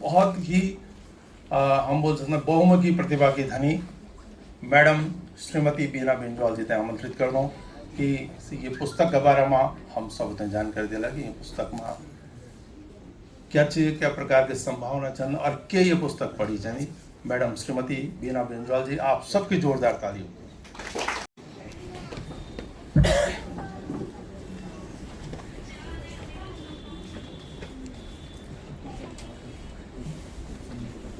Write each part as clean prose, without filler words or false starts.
बहुत ही हम बोल सकते हैं बहुमुखी प्रतिभा की धनी मैडम श्रीमती बीना बेंजवाल जी ने आमंत्रित कर दूँ कि ये पुस्तक के बारे में हम सब जानकारी दिला कि ये पुस्तक में क्या चाहिए, क्या प्रकार की संभावना छन और के ये पुस्तक पढ़ी चाहिए। मैडम श्रीमती बीना बेंजवाल जी, आप सबकी जोरदार तालियों।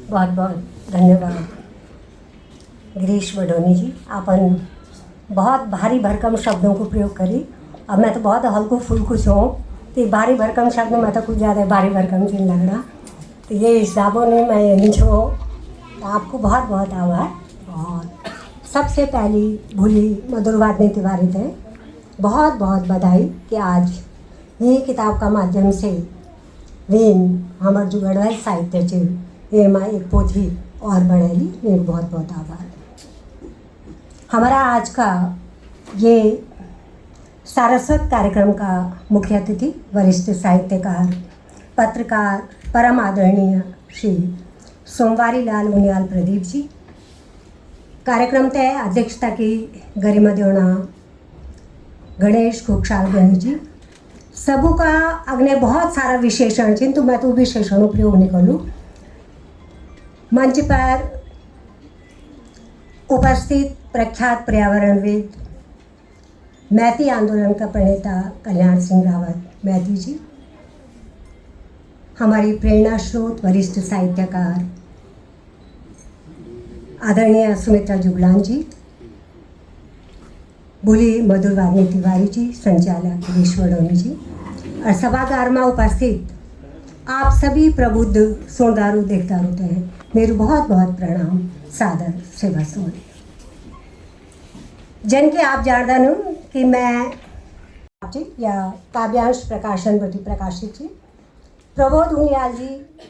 बहुत बहुत धन्यवाद गिरीश वडोनी जी। आपन बहुत भारी भरकम शब्दों को प्रयोग करी। अब मैं तो बहुत हल्को फुल्को हूँ, तो भारी भरकम शब्द में तो कुछ ज़्यादा भारी भरकम चीज लग रहा, तो ये हिसाबों ने मैं यहीं छो। तो आपको बहुत बहुत आभार। और सबसे पहली भूली मधुरवादिनी तिवारी थे बहुत बहुत बधाई कि आज ये किताब का माध्यम से वीन हमार जो गढ़वाल साहित्य चे ये माँ एक पोथी और बढ़ेली। मेरे बहुत बहुत आभार। हमारा आज का ये सारस्वत कार्यक्रम का मुख्य अतिथि वरिष्ठ साहित्यकार, पत्रकार, परम आदरणीय श्री सोमवारी लाल उनियाल प्रदीप जी। कार्यक्रम तय अध्यक्षता की गरिमा देवना गणेश खुक्षाल गणी जी। सबू का अग्ने बहुत सारा विशेषण छिन, तो मैं तो विशेषणों प्रयोग नहीं करूँ। मंच पर उपस्थित प्रख्यात पर्यावरणविद, मैती आंदोलन का प्रणेता कल्याण सिंह रावत मैती जी, हमारी प्रेरणा स्रोत वरिष्ठ साहित्यकार आदरणीय सुमित्रा जुगलान जी, भूली मधुरवादिनी तिवारी जी, संचालक गिरीश वडोनी जी, और सभागार में उपस्थित आप सभी प्रबुद्ध सुनदारू देखदारू हैं, मेरे बहुत बहुत प्रणाम, सादर सेवा सोन। जन के आप जानदान कि मैं या काव्यांश प्रकाशन बटी प्रकाशित छी। प्रबोध उनियाल जी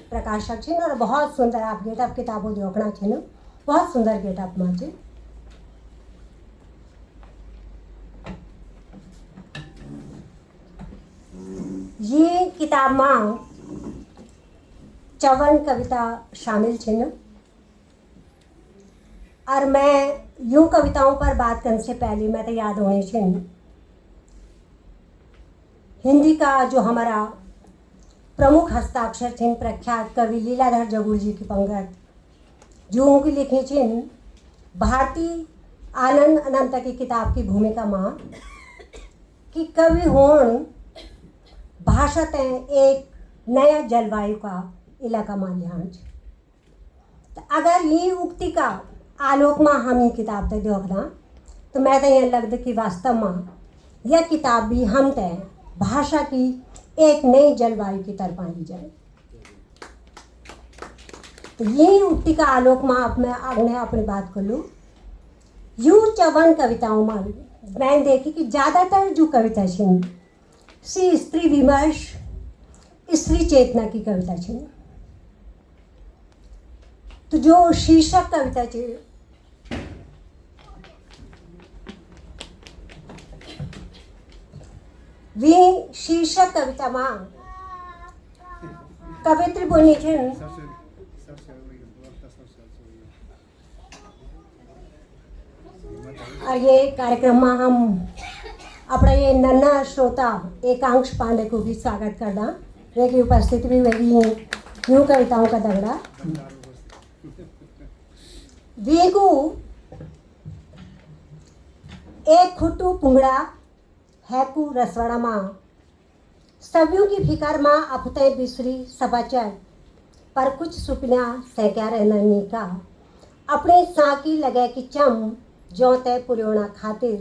प्रकाशक छी और बहुत सुंदर आप गेटअप किताबों देखना छी न, बहुत सुंदर गेटअप में छी। ये किताब में 54 कविता शामिल छिन और मैं यूं कविताओं पर बात करने से पहले मैं तो याद होने छिन हिंदी का जो हमारा प्रमुख हस्ताक्षर छिन प्रख्यात कवि लीलाधर जगुर जी की पंगत जो की लिखी छिन भारती आनंद अनंत की किताब की भूमिका मां कि कवि होण भाषा तय एक नया जलवायु का इलाका मान लिया। तो अगर ये उक्ति का आलोक में हम ये किताब तक देखना तो मैं तो यह लगता कि वास्तव में यह किताब भी हम तय भाषा की एक नई जलवायु की तरफ ली जाए। तो यही उक्ति का आलोक में अब मैं अगले अपनी बात कर लूँ। यूं 54 कविताओं में मैंने देखी कि ज़्यादातर जो कविता छिन सी स्त्री विमर्श, स्त्री चेतना की कविता छिन। तो जो शीर्षक कविता चे वी शीर्षक कविता में कवित्री बोलनी छिन और ये कार्यक्रम में हम अपना ये नन्हा श्रोता एकांश पांडे को भी स्वागत करना, वे की उपस्थिति भी वही यूं कविताओं का दगड़ा वेगु एक खुट्टू पुंगड़ा हैकू रसवाड़ा माँ सबियों की फिकर माँ अफते बिसरी सबाचर पर कुछ सुपना सैक्या रहना का अपने साकी लगे कि चम जो तय पुरोना खातिर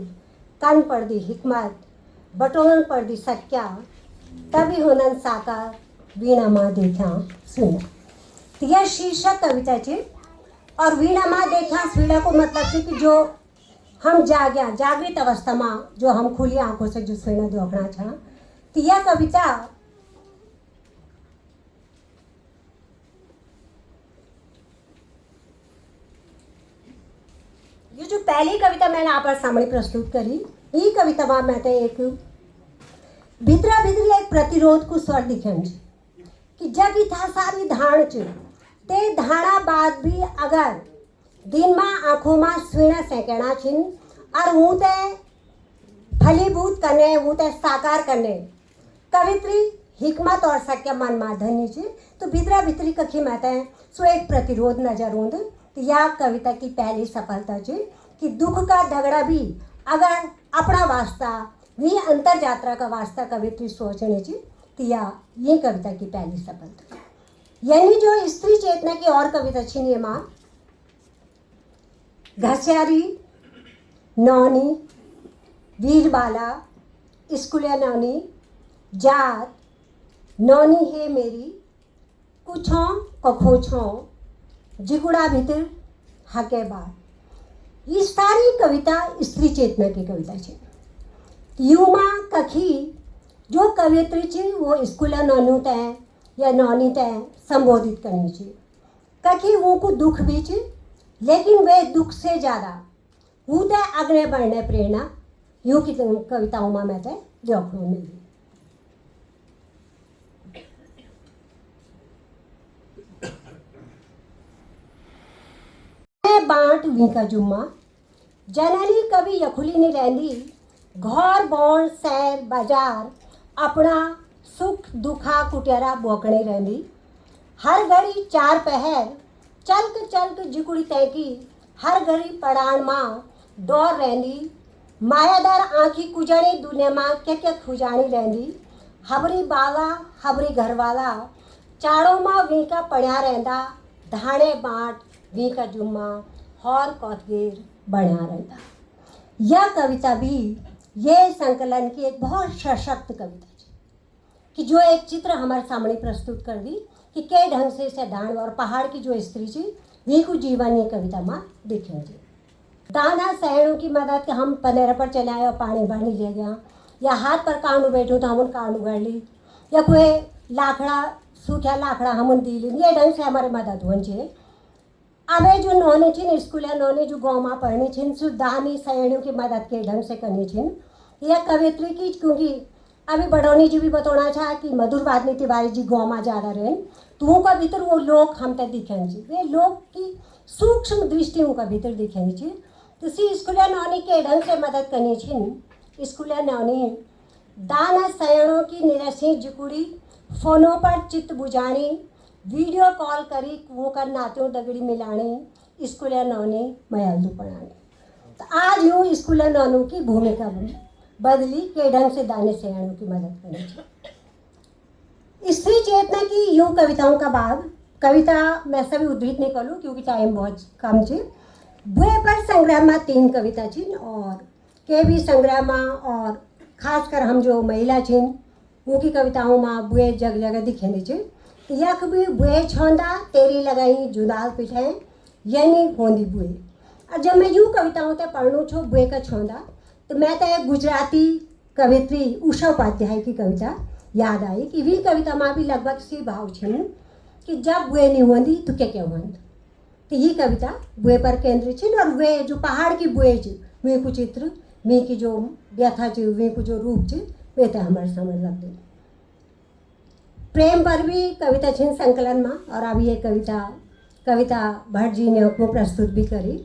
कन पड़ दी हिकमत बटोलन पड़ दी सत्या तभी होनन साकार वीणा माँ देखा सुना। तो यह शीर्षक कविता चे और वीणा माँ देखा वीणा को मतलब है कि जो हम जाग्या जागृत अवस्था में जो हम खुली आंखों से जो वीणा देखना चाह। तो यह कविता ये जो पहली कविता मैंने आप सामने प्रस्तुत करी, ये कविता में मैं तो एक भीतरा भीतरी एक प्रतिरोध को स्वर दिखन कि जग था सारी धारण च તે ધાણા બાદ બી અગર દિનમાં આંખોમાં સ્વીણા સેંકણા છીન और હું તે फलीभूत करने હું તે साकार करने कवित्री हिकमत और सत्य मन माधनी जी तो भीतरा भीतरी कखी माता है सो एक प्रतिरोध नजर होंद तो यह कविता की पहली सफलता जी कि दुख का झगड़ा भी अगर अपना वास्ता भी अंतर यात्रा का वास्ता कवित्री सोचने जी तो यह ये कविता की पहली सफलता। यानी जो स्त्री चेतना की और कविता छीनी माँ घसियारी नौनी वीरबाला स्कूलिया नौनी जात नौनी है मेरी कुछों कखोछों जिगुड़ा भीतर हके बार ये सारी कविता स्त्री चेतना की कविता है। युमा कखी जो कवित्री छे वो स्कूला नौनू तय या नौनी तय संबोधित करनी चाहिए कखी वो को दुख भी छे लेकिन वे दुख से ज़्यादा वो तय आगे बढ़ने प्रेरणा यूँ की कविताओं में मैं तय देखने मिली। बांट वीका जुम्मा जननी कभी यखुली नहीं रहंदी घर बौण शहर बाजार अपना सुख दुखा कुटेरा बोकड़ी रहंदी हर घड़ी चार पहर चलक जिकुड़ी तैकी हर घड़ी पड़ाण माँ दौड़ रहंदी मायादार आँखी कुजड़ी दुनिया माँ क्या खुजाणी रहंदी हबरी बाला हबरी घरवाला चाड़ों माँ वीका पड़िया रहंदा धाणे बांट वीका जुम्मा और कौतगीर बढ़िया रहता। यह कविता भी ये संकलन की एक बहुत सशक्त कविता है कि जो एक चित्र हमारे सामने प्रस्तुत कर दी कि के ढंग से सैद्धांत और पहाड़ की जो स्त्री थी वी को जीवन ये कविता में देखेंगे। दाना सहणों की मदद के हम पनेरा पर चले आए और पानी भरनी ले गया या हाथ पर कांडू बैठो तो हम कांडू गढ़ ली या कोई लाखड़ा सूखा लाखड़ा हम दी ली ये ढंग से हमारे मदद होनी चाहिए। अबे जो नौनी छिन स्कूल नौनी जो गाँव में पढ़नी छिन सो दानी सहेड़ियों की मदद के ढंग से करनी छिन यह कवित्री की क्योंकि अभी बड़ौनी जी भी बताना चाह कि मधुर वादनी तिवारी जी गाँव में ज़्यादा रहे तो उनका भीतर वो लोग हम तक दिखेंगे वे लोग की सूक्ष्म दृष्टि उनका भीतर दिखेंगे तो सी स्कूल नौनी के ढंग से मदद करनी छिन स्कूल नौनी दाना सहेड़ों की निरसी जिकुड़ी फोनों पर चित्त बुझानी वीडियो कॉल करी वो कर नात्यों दगड़ी मिलानी स्कूल नौनी मयालू पढ़ानी तो आज यूँ स्कूल नौनों की भूमिका बदली के ढंग से दाने सयाणों की मदद करनी चाहिए। स्त्री चेतना की यूँ कविताओं का भाग कविता मैं सभी उद्धृत नहीं करूँ क्योंकि टाइम बहुत कम थी। बुए पर संग्रह में 3 कविता छिन और के भी संग्रह में और खासकर हम जो महिला छिन उनकी कविताओं में बुए जग जगह दिखेंदी छिन यख भी बुए छोंदा तेरी लगाई जुदाल पिठे यानी होंदी बुए। और जब मैं यूँ कविताओं ते पढ़नू छो बुए का छोंदा तो मैं तो एक गुजराती कवित्री उषा उपाध्याय की कविता याद आई कि वी कविता में भी लगभग सी भाव छिन कि जब बुए नहीं होंदी तो क्या होंद तो ये कविता बुए पर केंद्रित छिन और वे जो पहाड़ की बुए च वे को चित्र वे की जो व्यथा च वे को जो रूप च वे तो हमारे समझ लग गई। प्रेम पर भी कविता छिन संकलन में और अभी ये कविता भट्ट जी ने को प्रस्तुत भी करी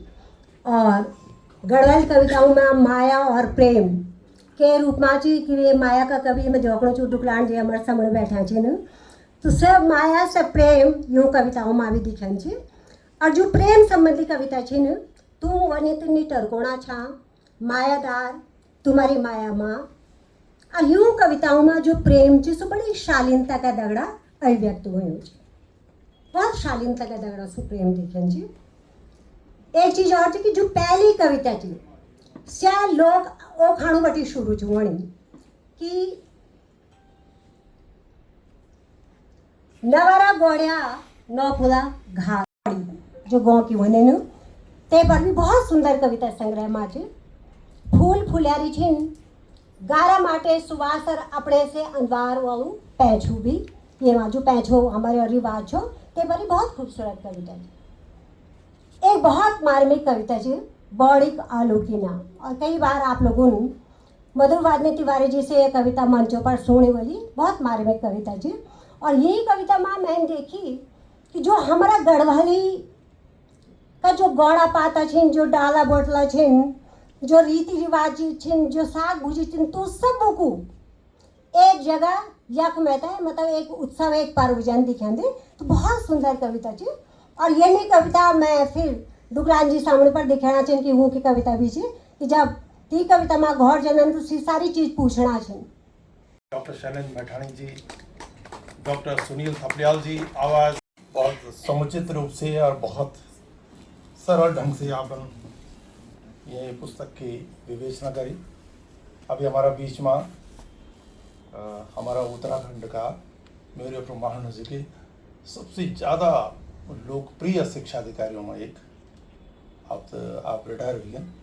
और गढ़वाल कविताओं में माया और प्रेम के रूप में छी कि वे माया का कवि में जोकड़ो चू डुकलाण जे हमारे सामने बैठा छिन तो सब माया से प्रेम यूँ कविताओं में भी दिखन छी और जो प्रेम संबंधी कविता छिन तू वनित निटरकोणा छा मायादार तुम्हारी माया माँ और यूँ कविताओं में जो प्रेम ची सो बड़ी शालीनता का दगड़ा अभिव्यक्त हुए बहुत शालीनता का दगड़ा सो प्रेम देखें जी। एक चीज़ और थी कि जो पहली कविता थी स्या लोग ओ खाणु बटी शुरू छुवणी कि नवरा गोड़िया नौफुला घाड़ी जो गाँव की वने न ते पर भी बहुत सुंदर कविता संग्रह में छे। फूल फुल्यारी छिन गारा माटे सुवासर अपने से अंदवार वालू पैंछू भी ये जो पैंछो हमारे रिवाज हो ते पर बहुत खूबसूरत कविता है। एक बहुत मार्मिक कविता है बौड़िक आलोकिना और कई बार आप लोगों ने मधुर वादनी तिवारी जी से ये कविता मंचों पर सुनने वाली बहुत मार्मिक कविता जी। और यही कविता माँ मैंने देखी कि जो हमारा गढ़वाली का जो गौड़ा पाता छिन, जो डाला बोटला छिन, जो रीति रिवाज छिन, जो साग भुजी छिन, तो सबको एक जगह यक में था, मतलब एक उत्सव, एक पर्व जन दिखेंदे। तो बहुत सुंदर कविता थी। और ये नहीं कविता मैं फिर डुगरान जी सामने पर दिखाना चाहिए कि वो की कविता भी थी कि जब ती कविता में घर जनन तो सारी चीज पूछना चाहिए। डॉक्टर शैलेंद्र मैठाणी जी, डॉक्टर सुनील थपलियाल जी, आवाज़ बहुत समुचित रूप से और बहुत सरल ढंग से आपन ये पुस्तक की विवेचना करी। अभी हमारा बीच में हमारा उत्तराखंड का मेरे प्रमाण जी के सबसे ज़्यादा लोकप्रिय शिक्षा अधिकारियों में एक आप रिटायर हुए हैं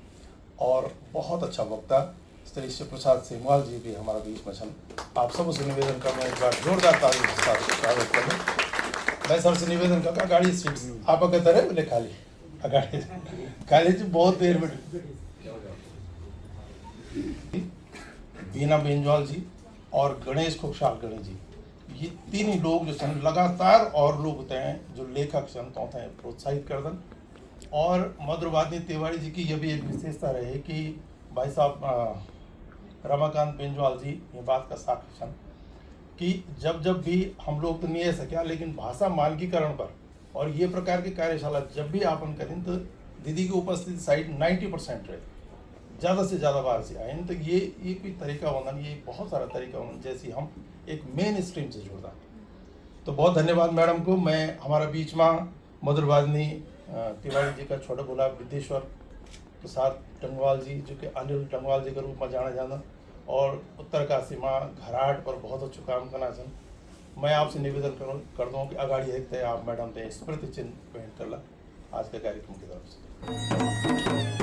और बहुत अच्छा वक्ता श्री शिव प्रसाद सेमवाल जी भी हमारा बीच में छन। आप सबसे निवेदन करना एक बार जोरदार ताली के साथ स्वागत करें। मैं सबसे निवेदन करता गाड़ी सीट आप अगर तरह बोले खाली गाड़ी खाली जी बहुत देर में बीना बेंजवाल जी और गणेश खुशाल गणेश जी, ये तीन ही लोग जो सन लगातार और लोग होते हैं जो लेखक सन तो होते हैं प्रोत्साहित कर दन। और मधुरवादिनी तिवारी जी की यह भी एक विशेषता रहे कि भाई साहब रमाकांत बेंजवाल जी ये बात का साक्ष्य छन कि जब भी हम लोग तो नहीं है सकिया, लेकिन भाषा मानकीकरण पर और ये प्रकार की कार्यशाला जब भी आपन करें तो दीदी की उपस्थिति साइड 90% रहे, ज़्यादा से ज़्यादा बाहर से आए। तो ये कोई तरीका होना, ये बहुत सारा तरीका होना जैसे हम एक मेन स्ट्रीम से जुड़ना। तो बहुत धन्यवाद मैडम को। मैं हमारा बीच में मधुरवादिनी तिवारी जी का छोटा बोला विद्येश्वर प्रसाद टंगवाल जी जो कि अनिल टंगवाल जी के रूप में जाना जाना और उत्तरकाशी में घराट पर बहुत अच्छा काम करना चाहिए। मैं आपसे निवेदन कर दूँ कि अगाड़ी देखते आप मैडम ते स्मृति चिन्ह भेंट करला आज के कार्यक्रम की तरफ से।